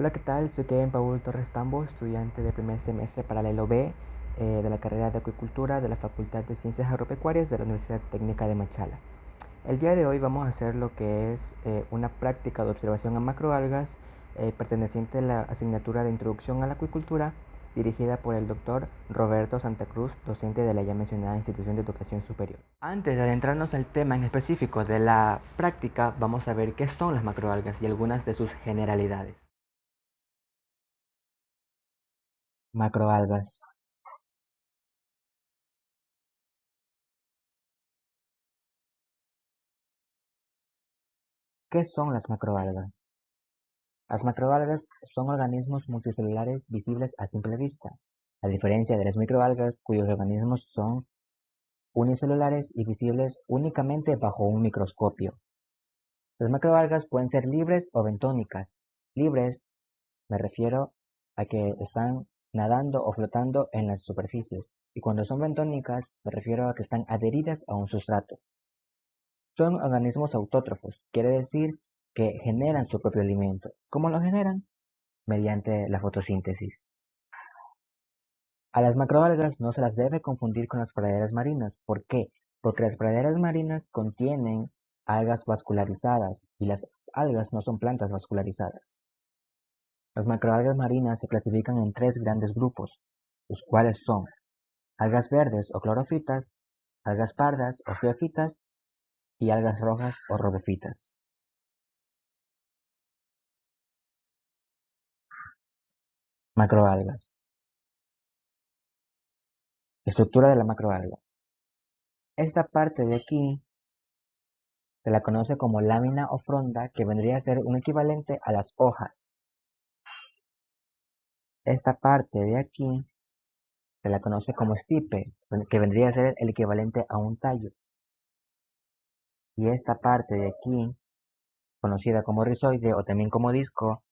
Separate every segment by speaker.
Speaker 1: Hola, ¿qué tal? Soy Kevin Paul Torres Tambo, estudiante de primer semestre paralelo B de la carrera de Acuicultura de la Facultad de Ciencias Agropecuarias de la Universidad Técnica de Machala. El día de hoy vamos a hacer lo que es una práctica de observación a macroalgas perteneciente a la asignatura de Introducción a la Acuicultura dirigida por el doctor Roberto Santa Cruz, docente de la ya mencionada institución de educación superior. Antes de adentrarnos al tema en específico de la práctica, vamos a ver qué son las macroalgas y algunas de sus generalidades. Macroalgas. ¿Qué son las macroalgas? Las macroalgas son organismos multicelulares visibles a simple vista, a diferencia de las microalgas cuyos organismos son unicelulares y visibles únicamente bajo un microscopio. Las macroalgas pueden ser libres o bentónicas. Libres me refiero a que están nadando o flotando en las superficies, y cuando son bentónicas me refiero a que están adheridas a un sustrato. Son organismos autótrofos, quiere decir que generan su propio alimento. ¿Cómo lo generan? Mediante la fotosíntesis. A las macroalgas no se las debe confundir con las praderas marinas. ¿Por qué? Porque las praderas marinas contienen algas vascularizadas y las algas no son plantas vascularizadas. Las macroalgas marinas se clasifican en tres grandes grupos, los cuales son algas verdes o clorofitas, algas pardas o geofitas y algas rojas o rhodofitas. Macroalgas. Estructura de la macroalga. Esta parte de aquí se la conoce como lámina o fronda, que vendría a ser un equivalente a las hojas. Esta parte de aquí se la conoce como stipe, que vendría a ser el equivalente a un tallo. Y esta parte de aquí, conocida como rizoide o también como disco,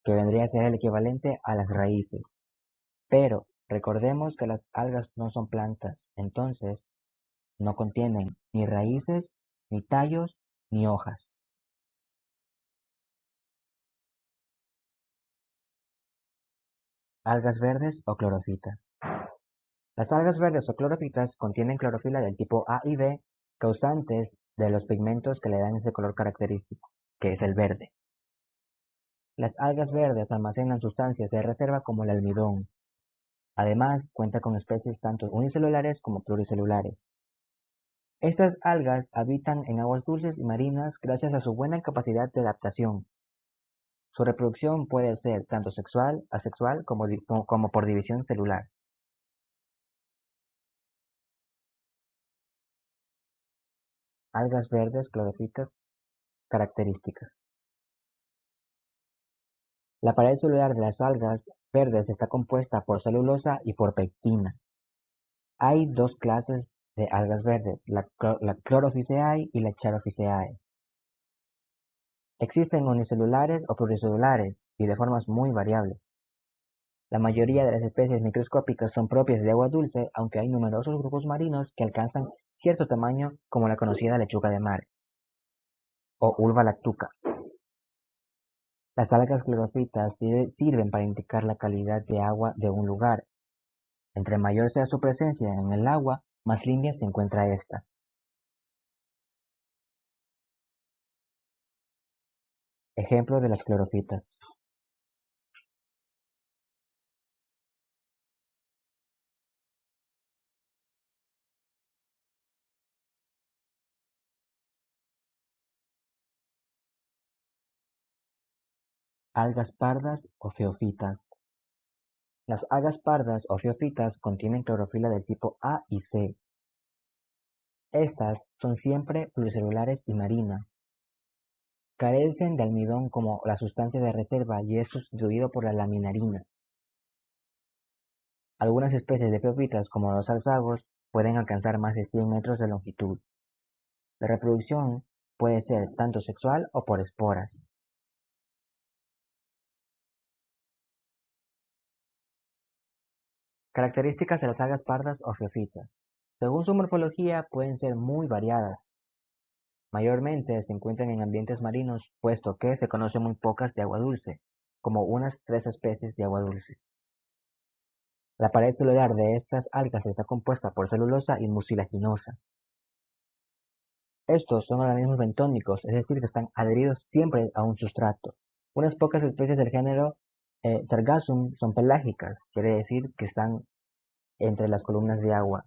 Speaker 1: que vendría a ser el equivalente a las raíces. Pero recordemos que las algas no son plantas, entonces no contienen ni raíces, ni tallos, ni hojas. Algas verdes o clorofitas. Las algas verdes o clorofitas contienen clorofila del tipo A y B, causantes de los pigmentos que le dan ese color característico, que es el verde. Las algas verdes almacenan sustancias de reserva como el almidón. Además, cuenta con especies tanto unicelulares como pluricelulares. Estas algas habitan en aguas dulces y marinas gracias a su buena capacidad de adaptación. Su reproducción puede ser tanto sexual, asexual como por división celular. Algas verdes, clorofitas, características. La pared celular de las algas verdes está compuesta por celulosa y por pectina. Hay dos clases de algas verdes, la Chlorophyceae y la Charophyceae. Existen unicelulares o pluricelulares y de formas muy variables. La mayoría de las especies microscópicas son propias de agua dulce, aunque hay numerosos grupos marinos que alcanzan cierto tamaño, como la conocida lechuga de mar o Ulva lactuca. Las algas clorofitas sirven para indicar la calidad de agua de un lugar. Entre mayor sea su presencia en el agua, más limpia se encuentra esta. Ejemplo de las clorofitas. Algas pardas o feofitas. Las algas pardas o feofitas contienen clorofila del tipo A y C. Estas son siempre pluricelulares y marinas. Carecen de almidón como la sustancia de reserva y es sustituido por la laminarina. Algunas especies de feofitas, como los alzagos, pueden alcanzar más de 100 metros de longitud. La reproducción puede ser tanto sexual o por esporas. Características de las algas pardas o feofitas. Según su morfología, pueden ser muy variadas. Mayormente se encuentran en ambientes marinos, puesto que se conocen muy pocas de agua dulce. como unas 3 especies de agua dulce. La pared celular de estas algas está compuesta por celulosa y mucilaginosa. Estos son organismos bentónicos, es decir, que están adheridos siempre a un sustrato. Unas pocas especies del género Sargassum son pelágicas, quiere decir que están entre las columnas de agua,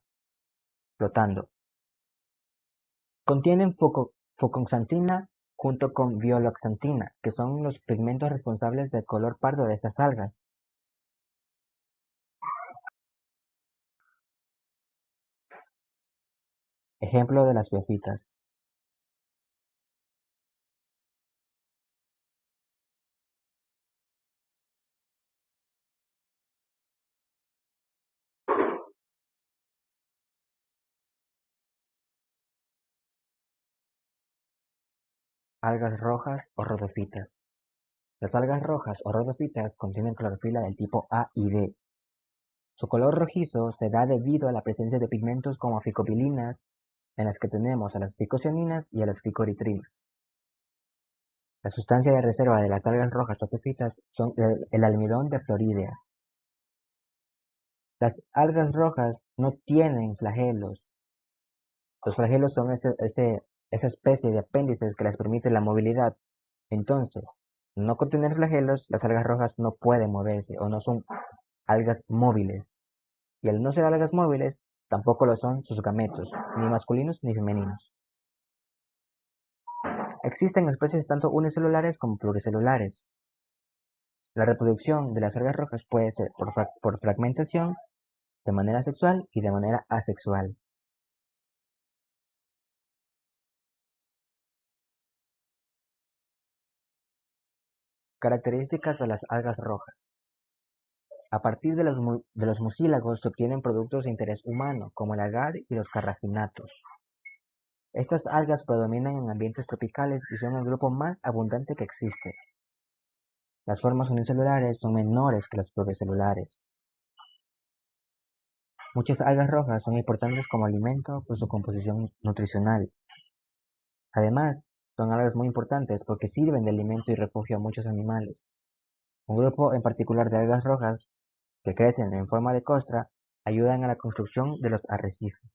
Speaker 1: flotando. Contienen fucoxantina junto con violoxantina, que son los pigmentos responsables del color pardo de estas algas. Ejemplo de las biofitas. Algas rojas o rodofitas. Las algas rojas o rodofitas contienen clorofila del tipo A y D. Su color rojizo se da debido a la presencia de pigmentos como ficopilinas, en las que tenemos a las ficocianinas y a las ficoeritrinas. La sustancia de reserva de las algas rojas rodofitas son el almidón de florídeas. Las algas rojas no tienen flagelos. Los flagelos son esa especie de apéndices que les permite la movilidad. Entonces, no con tener flagelos, las algas rojas no pueden moverse o no son algas móviles. Y al no ser algas móviles, tampoco lo son sus gametos, ni masculinos ni femeninos. Existen especies tanto unicelulares como pluricelulares. La reproducción de las algas rojas puede ser por fragmentación, de manera sexual y de manera asexual. Características de las algas rojas. A partir de los mucílagos se obtienen productos de interés humano, como el agar y los carraginatos. Estas algas predominan en ambientes tropicales y son el grupo más abundante que existe. Las formas unicelulares son menores que las pluricelulares. Muchas algas rojas son importantes como alimento por su composición nutricional. Además, son algas muy importantes porque sirven de alimento y refugio a muchos animales. Un grupo en particular de algas rojas, que crecen en forma de costra, ayudan a la construcción de los arrecifes.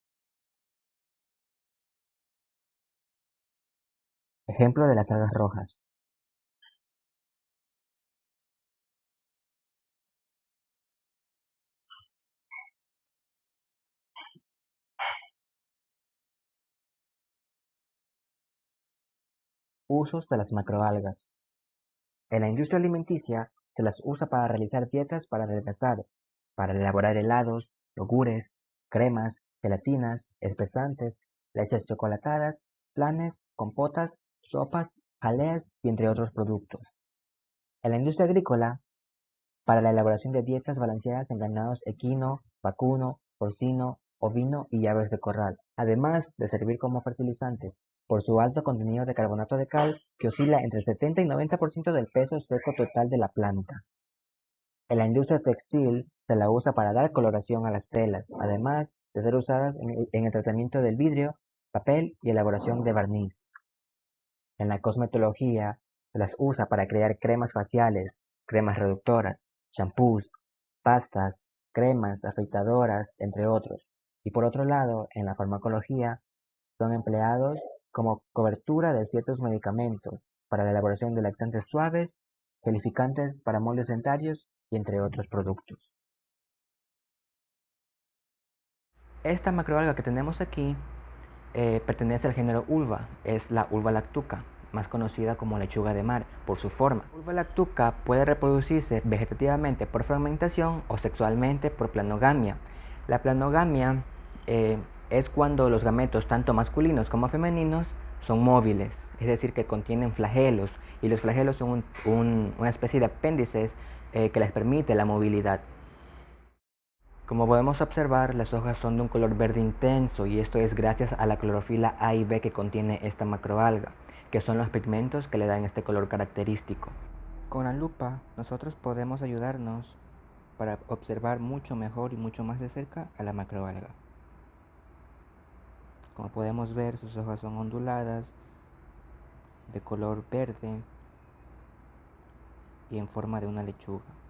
Speaker 1: Ejemplo de las algas rojas. Usos de las macroalgas. En la industria alimenticia se las usa para realizar dietas para adelgazar, para elaborar helados, yogures, cremas, gelatinas, espesantes, leches chocolatadas, flanes, compotas, sopas, jaleas y entre otros productos. En la industria agrícola, para la elaboración de dietas balanceadas en ganados equino, vacuno, porcino, ovino y aves de corral, además de servir como fertilizantes por su alto contenido de carbonato de cal que oscila entre el 70 y 90% del peso seco total de la planta. En la industria textil se la usa para dar coloración a las telas, además de ser usadas en el tratamiento del vidrio, papel y elaboración de barniz. En la cosmetología se las usa para crear cremas faciales, cremas reductoras, champús, pastas, cremas, afeitadoras, entre otros. Y por otro lado, en la farmacología son empleados como cobertura de ciertos medicamentos para la elaboración de laxantes suaves, gelificantes para moldes dentarios y entre otros productos. Esta macroalga que tenemos aquí pertenece al género Ulva, es la Ulva lactuca, más conocida como lechuga de mar por su forma. La Ulva lactuca puede reproducirse vegetativamente por fragmentación o sexualmente por planogamia. La planogamia es cuando los gametos, tanto masculinos como femeninos, son móviles, es decir, que contienen flagelos, y los flagelos son una especie de apéndices que les permite la movilidad. Como podemos observar, las hojas son de un color verde intenso y esto es gracias a la clorofila A y B que contiene esta macroalga, que son los pigmentos que le dan este color característico. Con la lupa nosotros podemos ayudarnos para observar mucho mejor y mucho más de cerca a la macroalga. Como podemos ver, sus hojas son onduladas, de color verde, y en forma de una lechuga.